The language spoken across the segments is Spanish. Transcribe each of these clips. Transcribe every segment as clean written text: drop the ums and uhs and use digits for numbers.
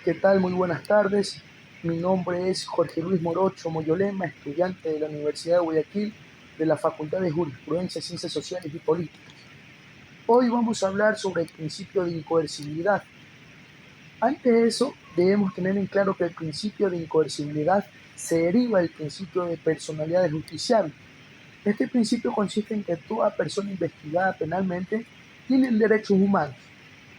¿Qué tal? Muy buenas tardes. Mi nombre es Jorge Luis Morocho Moyolema, estudiante de la Universidad de Guayaquil, de la Facultad de Jurisprudencia, Ciencias Sociales y Políticas. Hoy vamos a hablar sobre el principio de incoercibilidad. Antes de eso, debemos tener en claro que el principio de incoercibilidad se deriva del principio de personalidad del justiciable. Este principio consiste en que toda persona investigada penalmente tiene derechos humanos,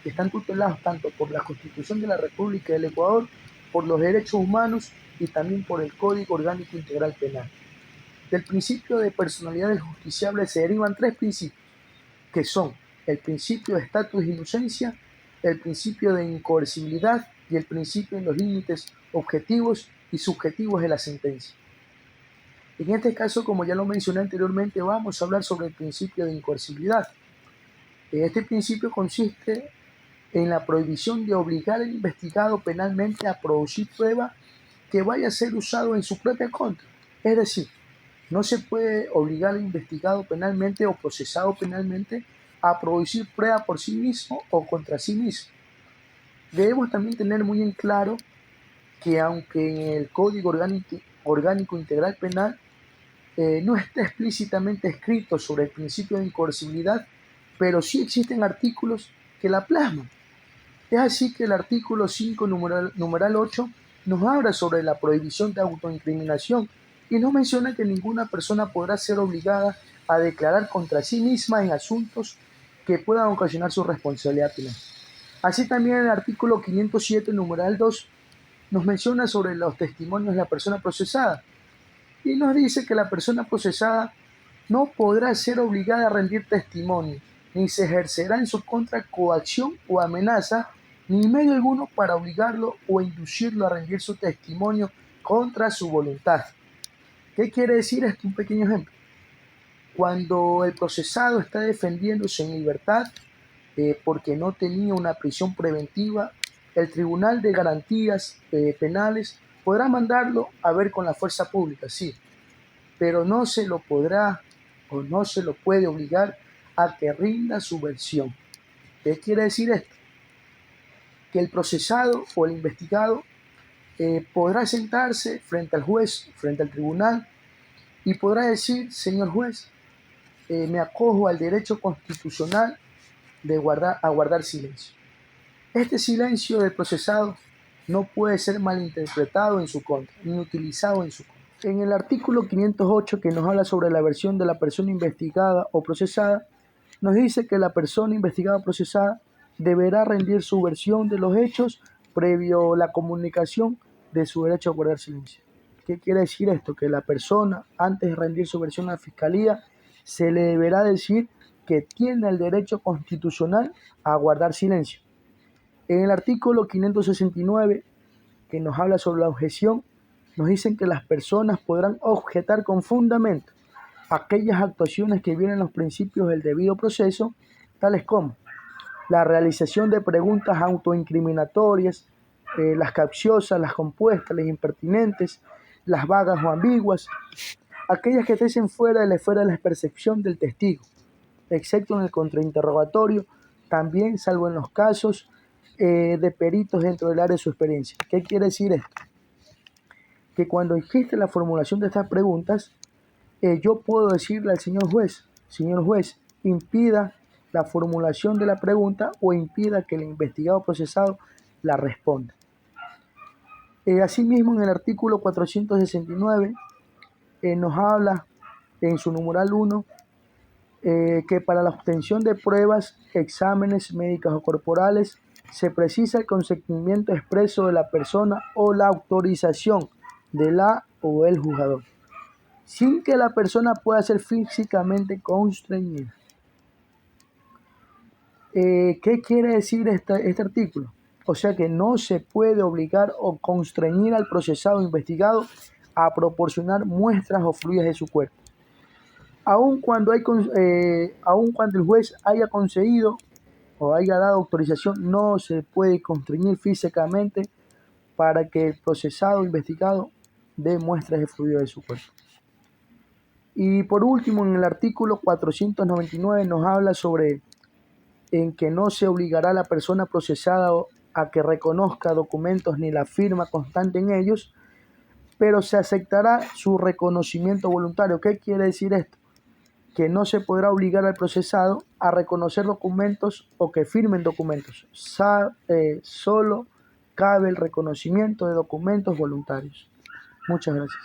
que están tutelados tanto por la Constitución de la República del Ecuador, por los derechos humanos y también por el Código Orgánico Integral Penal. Del principio de personalidad del justiciable se derivan tres principios, que son el principio de estatus de inocencia, el principio de incoercibilidad y el principio de los límites objetivos y subjetivos de la sentencia. En este caso, como ya lo mencioné anteriormente, vamos a hablar sobre el principio de incoercibilidad. Este principio consiste en la prohibición de obligar al investigado penalmente a producir prueba que vaya a ser usado en su propia contra. Es decir, no se puede obligar al investigado penalmente o procesado penalmente a producir prueba por sí mismo o contra sí mismo. Debemos también tener muy en claro que aunque en el Código Orgánico Integral Penal no está explícitamente escrito sobre el principio de incoercibilidad, pero sí existen artículos que la plasman. Es así que el artículo 5, numeral 8, nos habla sobre la prohibición de autoincriminación y nos menciona que ninguna persona podrá ser obligada a declarar contra sí misma en asuntos que puedan ocasionar su responsabilidad penal. Así también el artículo 507, numeral 2, nos menciona sobre los testimonios de la persona procesada y nos dice que la persona procesada no podrá ser obligada a rendir testimonio, ni se ejercerá en su contra coacción o amenaza, ni medio alguno para obligarlo o inducirlo a rendir su testimonio contra su voluntad. ¿Qué quiere decir esto? Un pequeño ejemplo. Cuando el procesado está defendiéndose en libertad porque no tenía una prisión preventiva, el Tribunal de Garantías Penales podrá mandarlo a ver con la fuerza pública, sí, pero no se lo podrá o no se lo puede obligar a que rinda su versión. ¿Qué quiere decir esto? Que el procesado o el investigado podrá sentarse frente al juez, frente al tribunal, y podrá decir: señor juez, me acojo al derecho constitucional de guardar silencio. Este silencio del procesado no puede ser malinterpretado en su contra, ni utilizado en su contra. En el artículo 508, que nos habla sobre la versión de la persona investigada o procesada, nos dice que la persona investigada o procesada deberá rendir su versión de los hechos previo la comunicación de su derecho a guardar silencio. ¿Qué quiere decir esto? Que la persona, antes de rendir su versión a la fiscalía, se le deberá decir que tiene el derecho constitucional a guardar silencio. En el artículo 569, que nos habla sobre la objeción, nos dicen que las personas podrán objetar con fundamento aquellas actuaciones que violen los principios del debido proceso, tales como la realización de preguntas autoincriminatorias, las capciosas, las compuestas, las impertinentes, las vagas o ambiguas, aquellas que estén fuera de la esfera de la percepción del testigo, excepto en el contrainterrogatorio, también salvo en los casos de peritos dentro del área de su experiencia. ¿Qué quiere decir esto? Que cuando existe la formulación de estas preguntas, yo puedo decirle al señor juez, impida la formulación de la pregunta o impida que el investigado procesado la responda. Asimismo, en el artículo 469 nos habla en su numeral 1 que para la obtención de pruebas, exámenes médicos o corporales, se precisa el consentimiento expreso de la persona o la autorización de la o el juzgador, sin que la persona pueda ser físicamente constreñida. ¿Qué quiere decir este artículo? O sea que no se puede obligar o constreñir al procesado o investigado a proporcionar muestras o fluidos de su cuerpo. Aun cuando el juez haya concedido o haya dado autorización, no se puede constreñir físicamente para que el procesado o investigado dé muestras de fluido de su cuerpo. Y por último, en el artículo 499 nos habla sobre en que no se obligará a la persona procesada a que reconozca documentos ni la firma constante en ellos, pero se aceptará su reconocimiento voluntario. ¿Qué quiere decir esto? Que no se podrá obligar al procesado a reconocer documentos o que firmen documentos. Solo cabe el reconocimiento de documentos voluntarios. Muchas gracias.